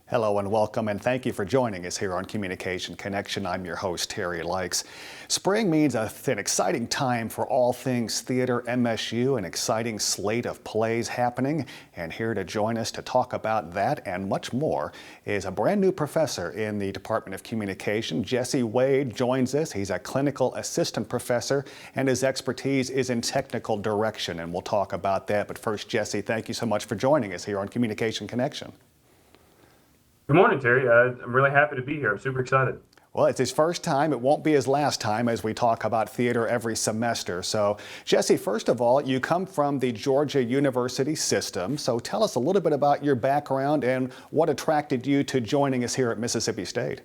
Hello and welcome, and thank you for joining us here on Communication Connection. I'm your host, Terry Likes. Spring means an exciting time for all things Theatre MSU, an exciting slate of plays happening. And here to join us to talk about that and much more is a brand new professor in the Department of Communication. Jesse Wade joins us. He's a clinical assistant professor, and his expertise is in technical direction, and we'll talk about that. But first, Jesse, thank you so much for joining us here on Communication Connection. Good morning, Terry. I'm really happy to be here. I'm super excited. Well, it's his first time. It won't be his last time as we talk about theater every semester. So, Jesse, first of all, you come from the Georgia University system. So tell us a little bit about your background and what attracted you to joining us here at Mississippi State.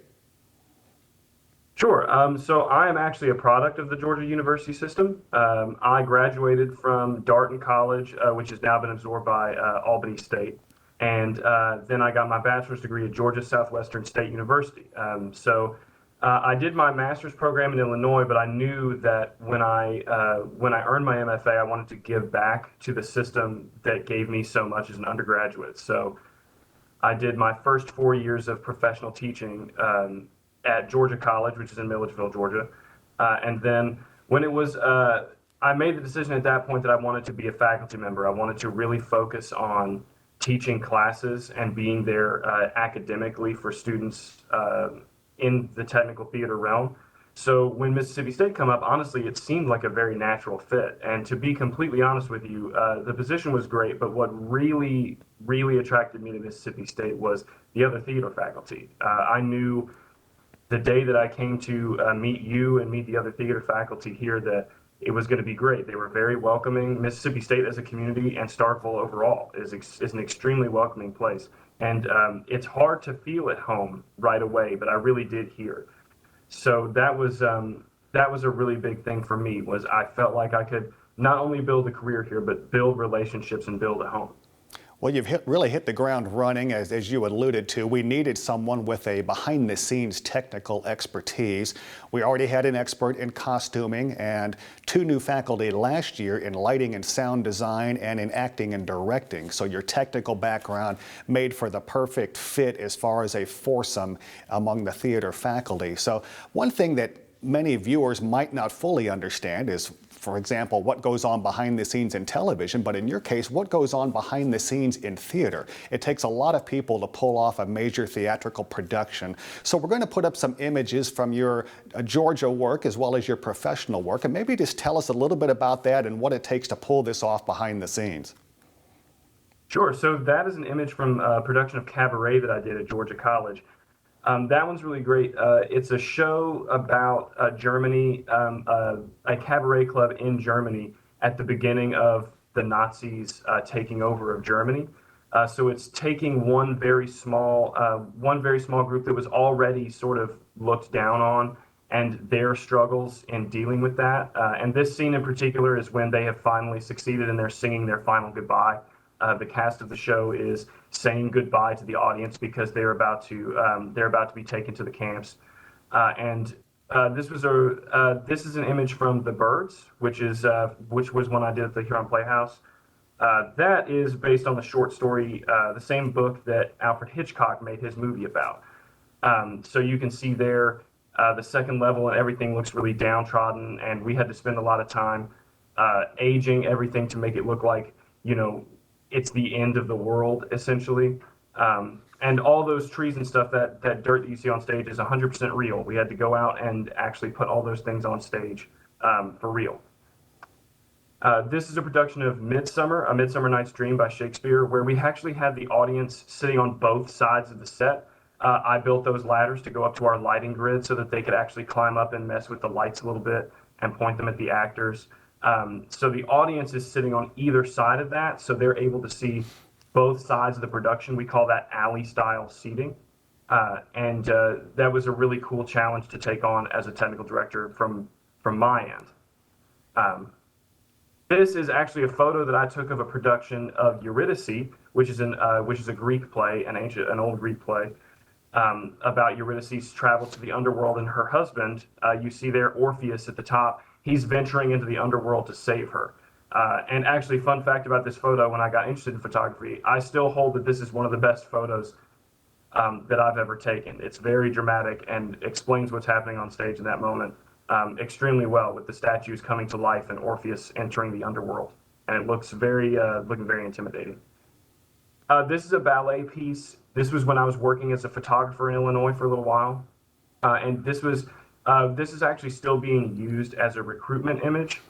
Sure. So I am actually a product of the Georgia University system. I graduated from Darton College, which has now been absorbed by Albany State. And then I got my bachelor's degree at Georgia Southwestern State University. I did my master's program in Illinois, but I knew that when I earned my MFA, I wanted to give back to the system that gave me so much as an undergraduate. So I did my first 4 years of professional teaching at Georgia College, which is in Milledgeville, Georgia. And then when it was, I made the decision at that point that I wanted to be a faculty member. I wanted to really focus on teaching classes and being there academically for students in the technical theater realm. So when Mississippi State come up, honestly, it seemed like a very natural fit. And to be completely honest with you, the position was great, but what really, really attracted me to Mississippi State was the other theater faculty. I knew the day that I came to meet you and meet the other theater faculty here that it was going to be great. They were very welcoming. Mississippi State as a community and Starkville overall is an extremely welcoming place. And it's hard to feel at home right away, but I really did here. So that was a really big thing for me, was I felt like I could not only build a career here, but build relationships and build a home. Well, you've really hit the ground running, as you alluded to. We needed someone with a behind-the-scenes technical expertise. We already had an expert in costuming and 2 new faculty last year in lighting and sound design and in acting and directing. So your technical background made for the perfect fit as far as a foursome among the theater faculty. So one thing that many viewers might not fully understand is, for example, what goes on behind the scenes in television, but in your case, what goes on behind the scenes in theater. It takes a lot of people to pull off a major theatrical production. So we're going to put up some images from your Georgia work as well as your professional work, and maybe just tell us a little bit about that and what it takes to pull this off behind the scenes. Sure. So that is an image from a production of Cabaret that I did at Georgia College. That one's really great. It's a show about Germany, a cabaret club in Germany at the beginning of the Nazis taking over of Germany. So it's taking one very small group that was already sort of looked down on and their struggles in dealing with that. And this scene in particular is when they have finally succeeded and they're singing their final goodbye. The cast of the show is saying goodbye to the audience because they're about to be taken to the camps. This is an image from The Birds, which was one I did at the Huron Playhouse. That is based on the short story, the same book that Alfred Hitchcock made his movie about. So you can see there the second level, and everything looks really downtrodden, and we had to spend a lot of time aging everything to make it look like, it's the end of the world, essentially. And all those trees and stuff, that dirt that you see on stage is 100% real. We had to go out and actually put all those things on stage for real. This is a production of Midsummer, A Midsummer Night's Dream by Shakespeare, where we actually had the audience sitting on both sides of the set. I built those ladders to go up to our lighting grid so that they could actually climb up and mess with the lights a little bit and point them at the actors. So the audience is sitting on either side of that, so they're able to see both sides of the production. We call that alley-style seating. That was a really cool challenge to take on as a technical director from my end. This is actually a photo that I took of a production of Eurydice, which is a Greek play, an old Greek play, about Eurydice's travel to the underworld and her husband. You see there Orpheus at the top. He's venturing into the underworld to save her. And actually, fun fact about this photo, when I got interested in photography, I still hold that this is one of the best photos that I've ever taken. It's very dramatic and explains what's happening on stage in that moment extremely well, with the statues coming to life and Orpheus entering the underworld. And it looks looking very intimidating. This is a ballet piece. This was when I was working as a photographer in Illinois for a little while, and this is actually still being used as a recruitment image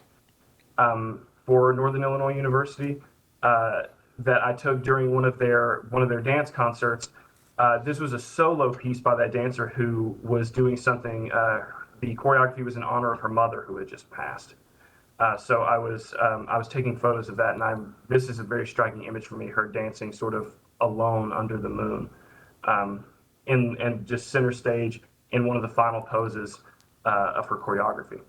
for Northern Illinois University that I took during one of their dance concerts. This was a solo piece by that dancer who was doing something. The choreography was in honor of her mother who had just passed. So I was taking photos of that, and this is a very striking image for me. Her dancing sort of alone under the moon, and just center stage in one of the final poses of her choreography.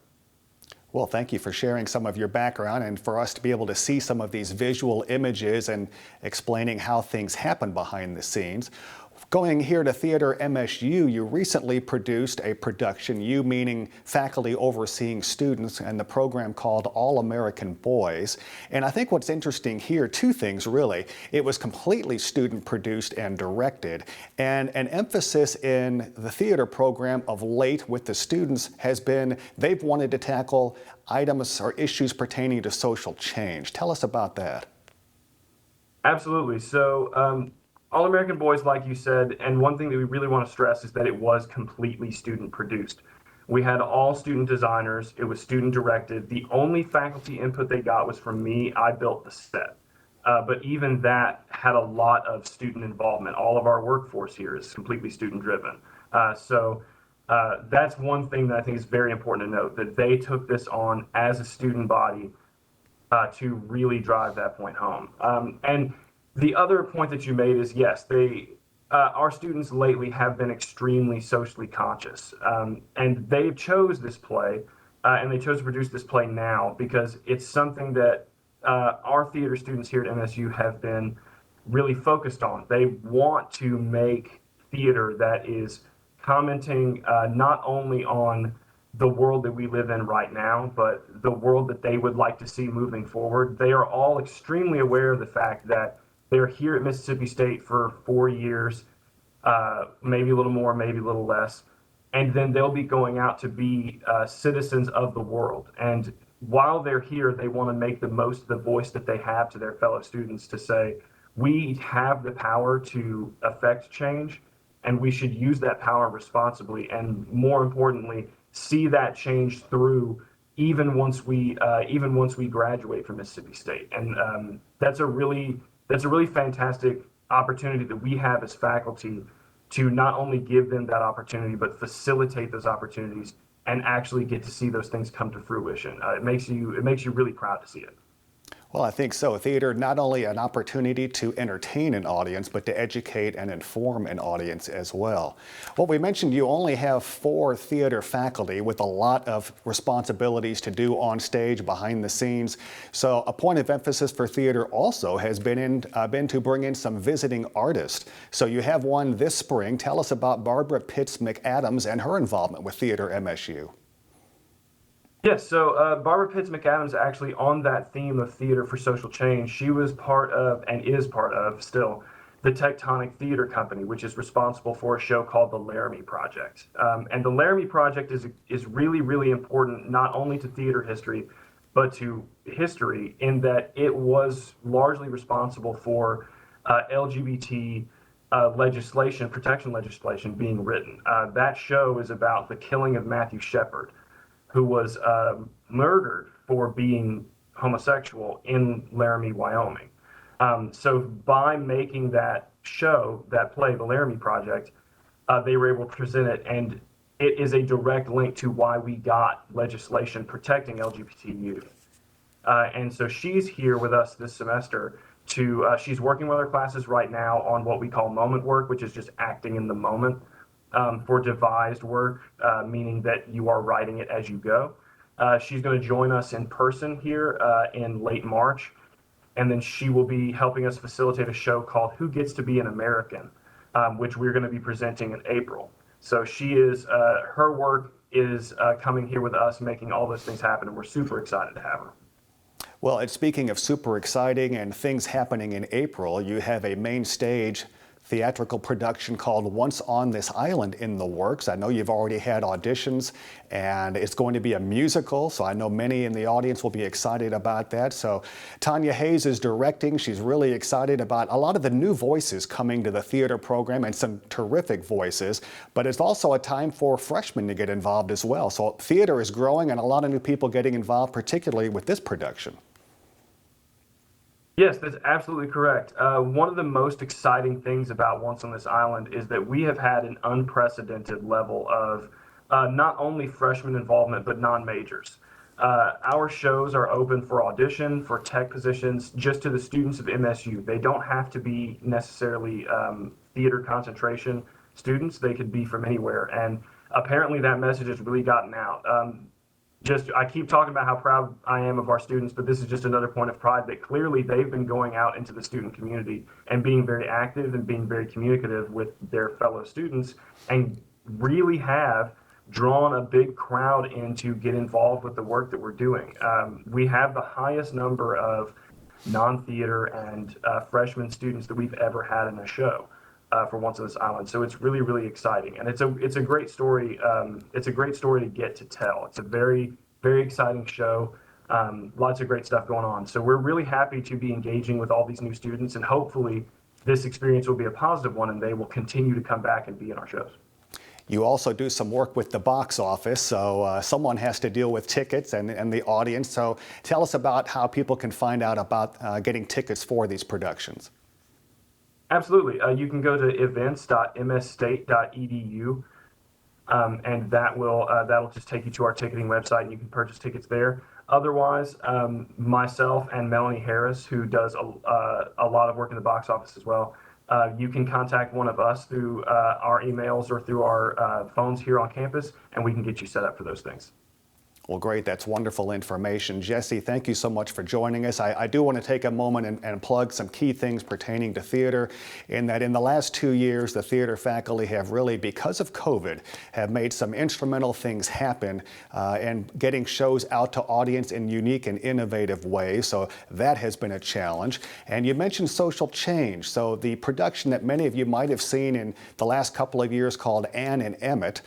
Well, thank you for sharing some of your background and for us to be able to see some of these visual images and explaining how things happen behind the scenes. Going here to Theatre MSU, you recently produced a production, you meaning faculty overseeing students, and the program called All American Boys. And I think what's interesting here, two things really. It was completely student produced and directed, and an emphasis in the theater program of late with the students has been they've wanted to tackle items or issues pertaining to social change. Tell us about that. Absolutely. So All American Boys, like you said, and one thing that we really want to stress is that it was completely student produced. We had all student designers. It was student directed. The only faculty input they got was from me. I built the set. But even that had a lot of student involvement. All of our workforce here is completely student driven. So that's one thing that I think is very important to note, that they took this on as a student body to really drive that point home. And the other point that you made is, yes, our students lately have been extremely socially conscious, and they chose this play, and they chose to produce this play now because it's something that our theater students here at MSU have been really focused on. They want to make theater that is commenting not only on the world that we live in right now, but the world that they would like to see moving forward. They are all extremely aware of the fact that they're here at Mississippi State for 4 years, maybe a little more, maybe a little less, and then they'll be going out to be citizens of the world. And while they're here, they want to make the most of the voice that they have to their fellow students to say, we have the power to affect change, and we should use that power responsibly, and more importantly, see that change through even once we graduate from Mississippi State. And that's a really fantastic opportunity that we have as faculty to not only give them that opportunity, but facilitate those opportunities and actually get to see those things come to fruition. It makes you really proud to see it. Well, I think so. Theater, not only an opportunity to entertain an audience, but to educate and inform an audience as well. Well, we mentioned you only have 4 theater faculty with a lot of responsibilities to do on stage, behind the scenes. So a point of emphasis for theater also has been to bring in some visiting artists. So you have one this spring. Tell us about Barbara Pitts McAdams and her involvement with Theatre MSU. Yes, so Barbara Pitts McAdams, actually on that theme of theater for social change, she was part of, and is part of still, the Tectonic Theater Company, which is responsible for a show called the Laramie Project. And the Laramie Project is really, really important, not only to theater history, but to history, in that it was largely responsible for LGBT legislation, protection legislation being written. That show is about the killing of Matthew Shepard, who was murdered for being homosexual in Laramie, Wyoming. So by making that show, that play, the Laramie Project, they were able to present it, and it is a direct link to why we got legislation protecting LGBT youth. And so she's here with us this semester she's working with our classes right now on what we call moment work, which is just acting in the moment. For devised work, meaning that you are writing it as you go. She's going to join us in person here in late March, and then she will be helping us facilitate a show called Who Gets to Be an American, which we're going to be presenting in April. So her work is coming here with us, making all those things happen, and we're super excited to have her. Well, and speaking of super exciting and things happening in April, you have a main stage theatrical production called Once on This Island in the works. I know you've already had auditions, and it's going to be a musical, so I know many in the audience will be excited about that. So Tanya Hayes is directing. She's really excited about a lot of the new voices coming to the theater program, and some terrific voices, but it's also a time for freshmen to get involved as well. So theater is growing and a lot of new people getting involved, particularly with this production. Yes, that's absolutely correct. One of the most exciting things about Once on This Island is that we have had an unprecedented level of not only freshman involvement, but non-majors. Our shows are open for audition, for tech positions, just to the students of MSU. They don't have to be necessarily theater concentration students. They could be from anywhere. And apparently that message has really gotten out. I keep talking about how proud I am of our students, but this is just another point of pride that clearly they've been going out into the student community and being very active and being very communicative with their fellow students, and really have drawn a big crowd in to get involved with the work that we're doing. We have the highest number of non-theater and freshman students that we've ever had in a show. For Once on This Island, so it's really, really exciting, and it's a great story. It's a great story to get to tell. It's a very, very exciting show. Lots of great stuff going on. So we're really happy to be engaging with all these new students, and hopefully this experience will be a positive one, and they will continue to come back and be in our shows. You also do some work with the box office, so someone has to deal with tickets and the audience. So tell us about how people can find out about getting tickets for these productions. Absolutely. You can go to events.msstate.edu, and that'll just take you to our ticketing website, and you can purchase tickets there. Otherwise, myself and Melanie Harris, who does a lot of work in the box office as well, you can contact one of us through our emails or through our phones here on campus, and we can get you set up for those things. Well, great. That's wonderful information. Jesse, thank you so much for joining us. I do want to take a moment and plug some key things pertaining to theater, in that in the last 2 years, the theater faculty have really, because of COVID, have made some instrumental things happen and getting shows out to audience in unique and innovative ways. So that has been a challenge. And you mentioned social change. So the production that many of you might have seen in the last couple of years called Anne and Emmett,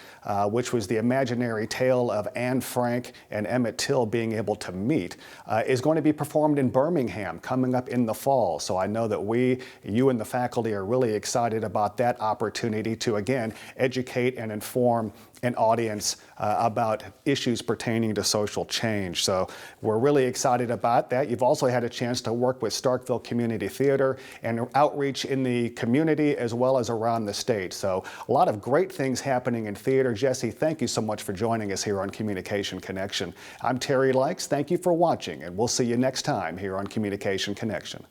which was the imaginary tale of Anne Frank and Emmett Till being able to meet, is going to be performed in Birmingham coming up in the fall. So I know that you and the faculty are really excited about that opportunity to, again, educate and inform an audience about issues pertaining to social change. So we're really excited about that. You've also had a chance to work with Starkville Community Theater and outreach in the community as well as around the state. So a lot of great things happening in theater. Jesse, thank you so much for joining us here on Communication Connection. I'm Terry Likes. Thank you for watching, and we'll see you next time here on Communication Connection.